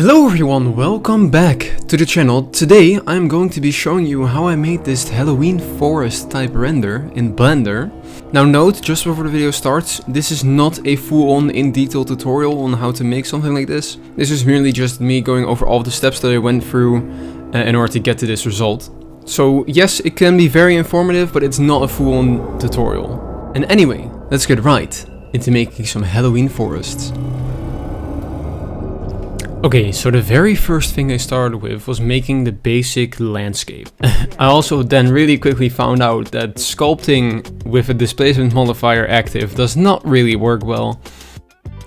Hello everyone, welcome back to the channel. Today I'm going to be showing you how I made this Halloween forest type render in Blender. Now note, just before the video starts, this is not a full-on in-detail tutorial on how to make something like this. This is merely just me going over all the steps that I went through in order to get to this result. So yes, it can be very informative, but it's not a full-on tutorial. And anyway, let's get right into making some Halloween forests. Okay, so the very first thing I started with was making the basic landscape. I also then really quickly found out that sculpting with a displacement modifier active does not really work well.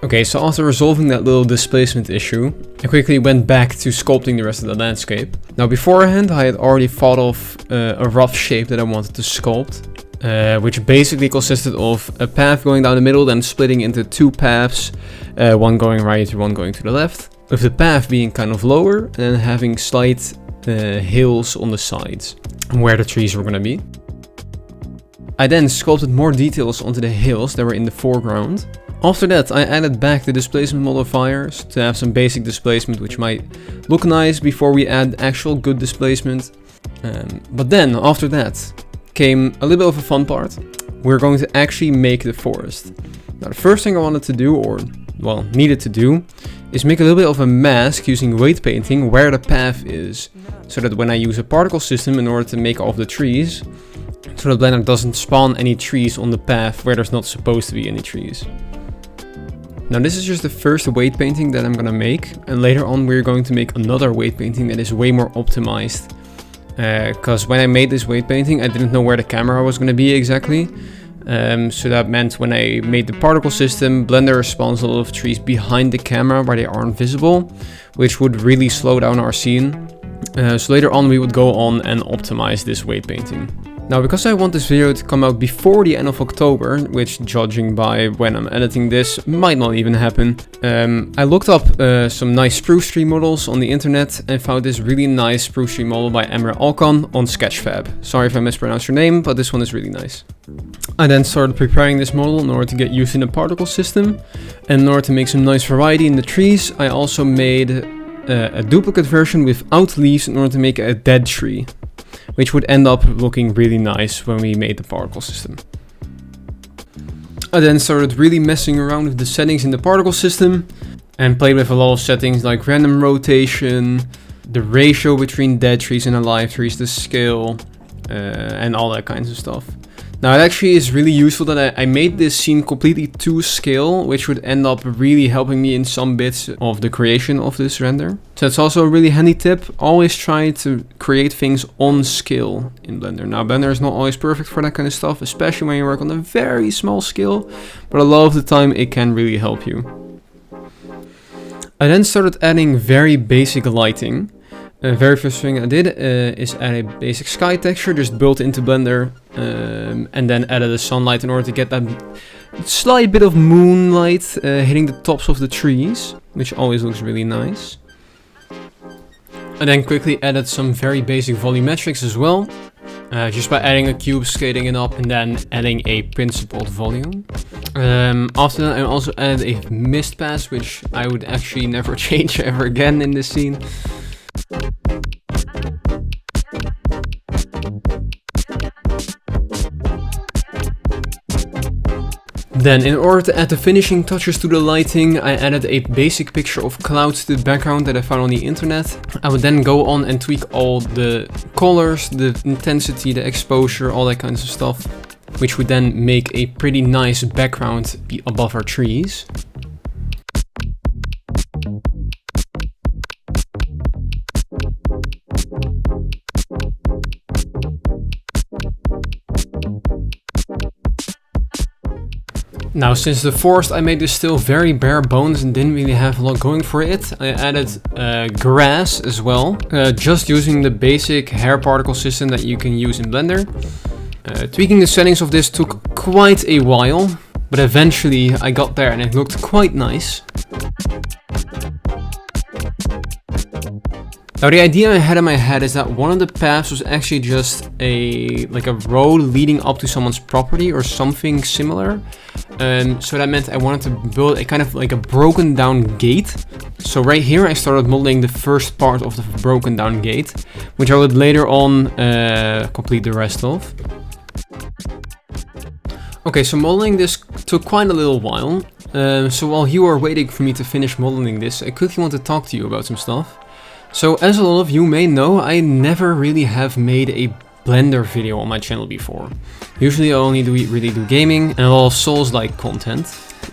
Okay, so after resolving that little displacement issue, I quickly went back to sculpting the rest of the landscape. Now beforehand I had already thought of a rough shape that I wanted to sculpt, which basically consisted of a path going down the middle, then splitting into two paths, one going right, one going to the left. With the path being kind of lower and then having slight hills on the sides where the trees were going to be. I then sculpted more details onto the hills that were in the foreground. After that I added back the displacement modifiers to have some basic displacement which might look nice before we add actual good displacement. But then after that came a little bit of a fun part. We're going to actually make the forest. Now the first thing I wanted to do, or well, needed to do, is make a little bit of a mask using weight painting where the path is, so that when I use a particle system in order to make all of the trees, so that Blender doesn't spawn any trees on the path where there's not supposed to be any trees. Now this is just the first weight painting that I'm gonna make, and later on we're going to make another weight painting that is way more optimized. Because when I made this weight painting I didn't know where the camera was gonna be exactly. So that meant when I made the particle system, Blender spawns a lot of trees behind the camera where they aren't visible, which would really slow down our scene. So later on we would go on and optimize this weight painting. Now because I want this video to come out before the end of October, which judging by when I'm editing this might not even happen, I looked up some nice spruce tree models on the internet and found this really nice spruce tree model by Emre Alkan on Sketchfab. Sorry if I mispronounced your name, but this one is really nice. I then started preparing this model in order to get used in the particle system, and in order to make some nice variety in the trees, I also made a duplicate version without leaves in order to make a dead tree, which would end up looking really nice when we made the particle system. I then started really messing around with the settings in the particle system and played with a lot of settings like random rotation, the ratio between dead trees and alive trees, the scale, and all that kinds of stuff. Now it actually is really useful that I made this scene completely to scale, which would end up really helping me in some bits of the creation of this render. So it's also a really handy tip. Always try to create things on scale in Blender. Now Blender is not always perfect for that kind of stuff, especially when you work on a very small scale, but a lot of the time it can really help you. I then started adding very basic lighting. The very first thing I did is add a basic sky texture just built into Blender, and then added a sunlight in order to get that slight bit of moonlight hitting the tops of the trees, which always looks really nice. I then quickly added some very basic volumetrics as well, just by adding a cube, scaling it up, and then adding a principled volume. After that I also added a mist pass, which I would actually never change ever again in this scene. Then, in order to add the finishing touches to the lighting, I added a basic picture of clouds to the background that I found on the internet. I would then go on and tweak all the colors, the intensity, the exposure, all that kinds of stuff, which would then make a pretty nice background above our trees. Now since the forest I made is still very bare bones and didn't really have a lot going for it, I added grass as well, just using the basic hair particle system that you can use in Blender. Tweaking the settings of this took quite a while, but eventually I got there and it looked quite nice. Now the idea I had in my head is that one of the paths was actually just a road leading up to someone's property or something similar. So that meant I wanted to build a kind of like a broken down gate. So right here I started modeling the first part of the broken down gate, which I would later on complete the rest of. Okay, so modeling this took quite a little while. So while you are waiting for me to finish modeling this, I quickly want to talk to you about some stuff. So as a lot of you may know, I never really have made a Blender video on my channel before. Usually I only really do gaming and a lot of Souls-like content.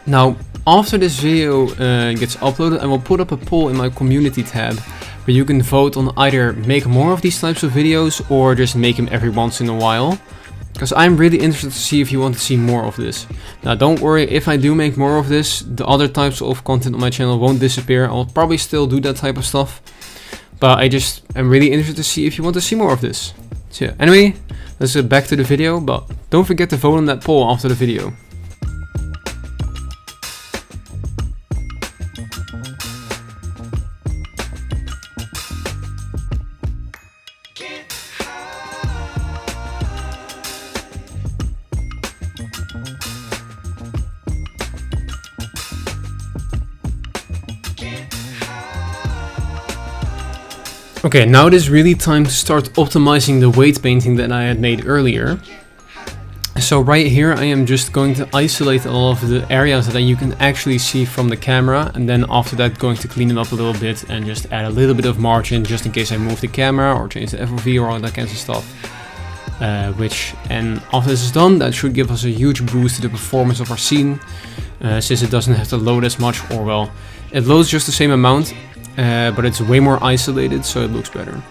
Now, after this video gets uploaded, I will put up a poll in my community tab where you can vote on either make more of these types of videos or just make them every once in a while. Because I'm really interested to see if you want to see more of this. Now don't worry, if I do make more of this, the other types of content on my channel won't disappear. I'll probably still do that type of stuff. But I'm really interested to see if you want to see more of this. So yeah, anyway, let's get back to the video, but don't forget to vote on that poll after the video. Okay, now it is really time to start optimizing the weight painting that I had made earlier. So right here I am just going to isolate all of the areas that you can actually see from the camera, and then after that going to clean them up a little bit and just add a little bit of margin just in case I move the camera or change the FOV or all that kind of stuff. And after this is done, that should give us a huge boost to the performance of our scene, since it doesn't have to load as much, or well, it loads just the same amount. But it's way more isolated, so it looks better.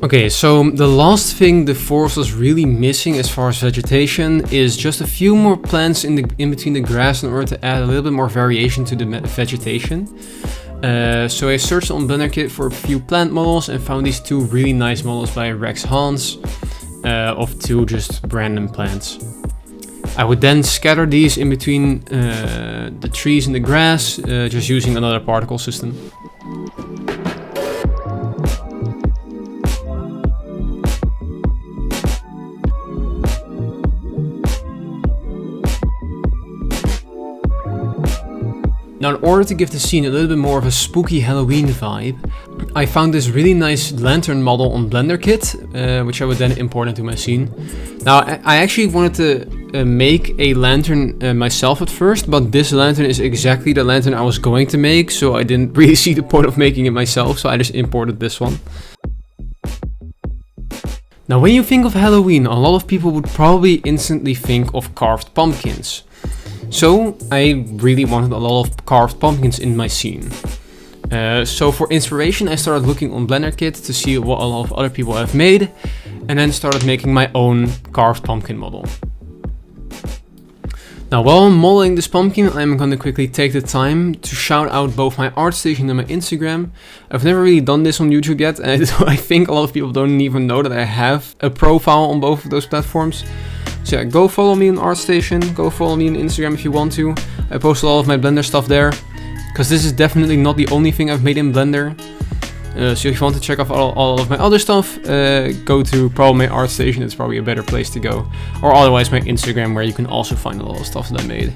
Okay, so the last thing the forest was really missing as far as vegetation is just a few more plants in between the grass in order to add a little bit more variation to the vegetation. So I searched on BlenderKit for a few plant models and found these two really nice models by Rex Hans of two just random plants. I would then scatter these in between the trees and the grass, just using another particle system. Now, in order to give the scene a little bit more of a spooky Halloween vibe, I found this really nice lantern model on BlenderKit, which I would then import into my scene. Now, I actually wanted to make a lantern myself at first, but this lantern is exactly the lantern I was going to make, so I didn't really see the point of making it myself, so I just imported this one. Now, when you think of Halloween, a lot of people would probably instantly think of carved pumpkins. So I really wanted a lot of carved pumpkins in my scene. So for inspiration I started looking on BlenderKit to see what a lot of other people have made, and then started making my own carved pumpkin model. Now while I'm modeling this pumpkin, I'm going to quickly take the time to shout out both my ArtStation and my Instagram. I've never really done this on YouTube yet, and I think a lot of people don't even know that I have a profile on both of those platforms. So yeah, go follow me on ArtStation, go follow me on Instagram if you want to. I post a lot of my Blender stuff there, because this is definitely not the only thing I've made in Blender. So if you want to check out all of my other stuff, go to probably my ArtStation, it's probably a better place to go. Or otherwise my Instagram, where you can also find a lot of stuff that I made.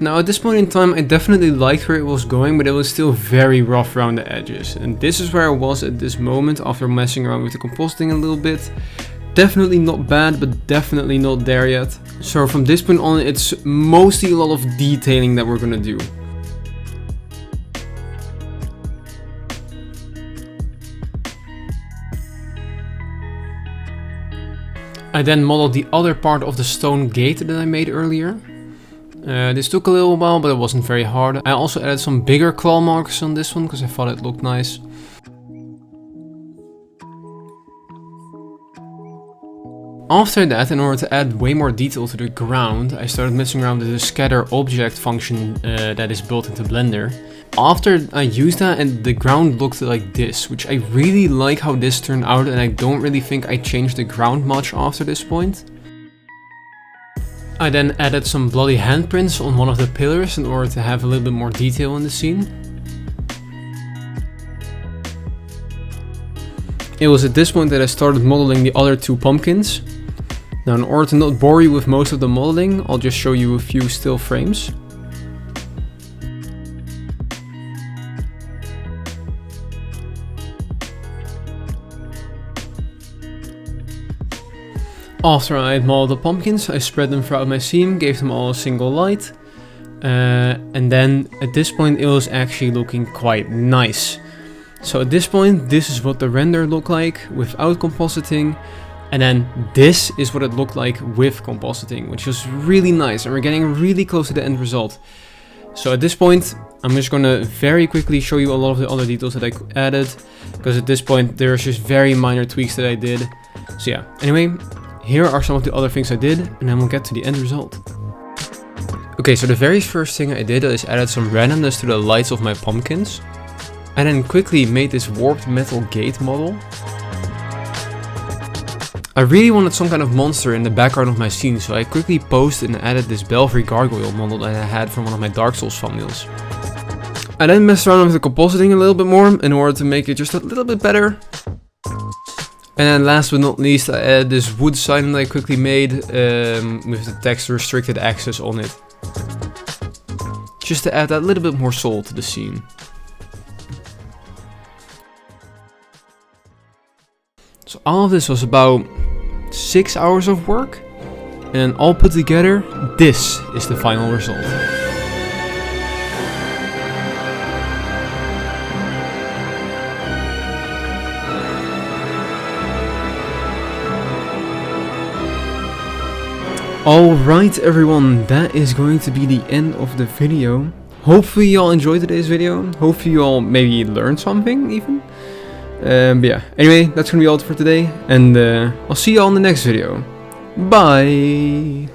Now at this point in time I definitely liked where it was going, but it was still very rough around the edges. And this is where I was at this moment after messing around with the compositing a little bit. Definitely not bad, but definitely not there yet. So from this point on it's mostly a lot of detailing that we're gonna do. I then modeled the other part of the stone gate that I made earlier. This took a little while, but it wasn't very hard. I also added some bigger claw marks on this one because I thought it looked nice. After that, in order to add way more detail to the ground, I started messing around with the scatter object function that is built into Blender. After I used that, and the ground looked like this, which I really like how this turned out, and I don't really think I changed the ground much after this point. I then added some bloody handprints on one of the pillars in order to have a little bit more detail in the scene. It was at this point that I started modeling the other two pumpkins. Now, in order to not bore you with most of the modeling, I'll just show you a few still frames. After I had modeled the pumpkins, I spread them throughout my scene, gave them all a single light. And then at this point it was actually looking quite nice. So at this point, this is what the render looked like without compositing. And then this is what it looked like with compositing, which was really nice. And we're getting really close to the end result. So at this point, I'm just going to very quickly show you a lot of the other details that I added. Because at this point, there's just very minor tweaks that I did. So yeah, anyway. Here are some of the other things I did, and then we'll get to the end result. Okay, so the very first thing I did is added some randomness to the lights of my pumpkins. And then quickly made this warped metal gate model. I really wanted some kind of monster in the background of my scene, so I quickly posted and added this Belfry gargoyle model that I had from one of my Dark Souls thumbnails. I then messed around with the compositing a little bit more in order to make it just a little bit better. And then last but not least, I added this wood sign that I quickly made with the text restricted access on it. Just to add that little bit more soul to the scene. So all of this was about 6 hours of work. And all put together, this is the final result. Alright everyone, that is going to be the end of the video. Hopefully you all enjoyed today's video. Hopefully you all maybe learned something even. But yeah, anyway, that's going to be all for today. And I'll see you all in the next video. Bye!